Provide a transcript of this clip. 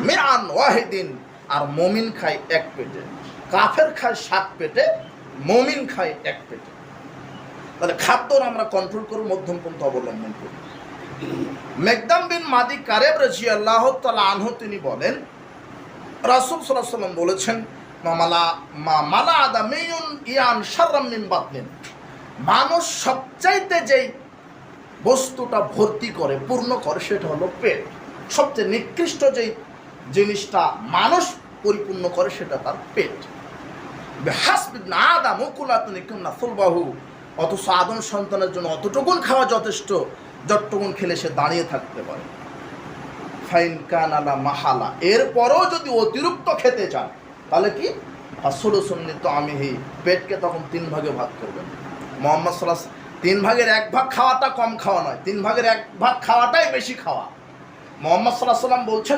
মিআন ওয়াহিদিন, আর মুমিন খায় এক পেটে। কাফের খায় 7 পেটে, মুমিন খায় 1 পেটে। তাহলে খাদ্যর আমরা কন্ট্রোল করে মধ্যম পন্থা অবলম্বন করি। মেকদাম বিন মাদি কারেব রাদিয়াল্লাহু তাআলা আনহু তিনি বলেন, রাসূল সাল্লাল্লাহু আলাইহি ওয়াসাল্লাম বলেছেন, মালা আদামিয়ুন ইয়ান শাররাম মিন বাতনিন, মানুষ সবচাইতে যেই বস্তুটা ভর্তি করে, পূর্ণ করে, সেটা হলো পেট। সবচেয়ে নিকৃষ্ট যেই জিনিসটা মানুষ পরিপূর্ণ করে সেটা তার পেট। বিহাসবিবনা আদম উকুলাতুন ইকুমনা ফুলবাহু, অথচ আদম সন্তানের জন্য অতটুকুন খাওয়া যথেষ্ট যতটুকুন খেলে সে দাঁড়িয়ে থাকতে পারে। ফাইন কানালা মাহালা, এরপরও যদি অতিরিক্ত খেতে চান তাহলে কি ফাসুলুসুন্নি তো আমি পেটকে তখন 3 ভাগে ভাগ করবেন। মুহাম্মদ সাল্লাল্লাহু আলাইহি ওয়াসাল্লাম 3 ভাগের 1 ভাগ খাওয়াটা কম খাওয়া নয়, 3 ভাগের 1 ভাগ খাওয়াটাই বেশি খাওয়া। মুহাম্মদ সাল্লাল্লাহু আলাইহি ওয়াসাল্লাম বলছেন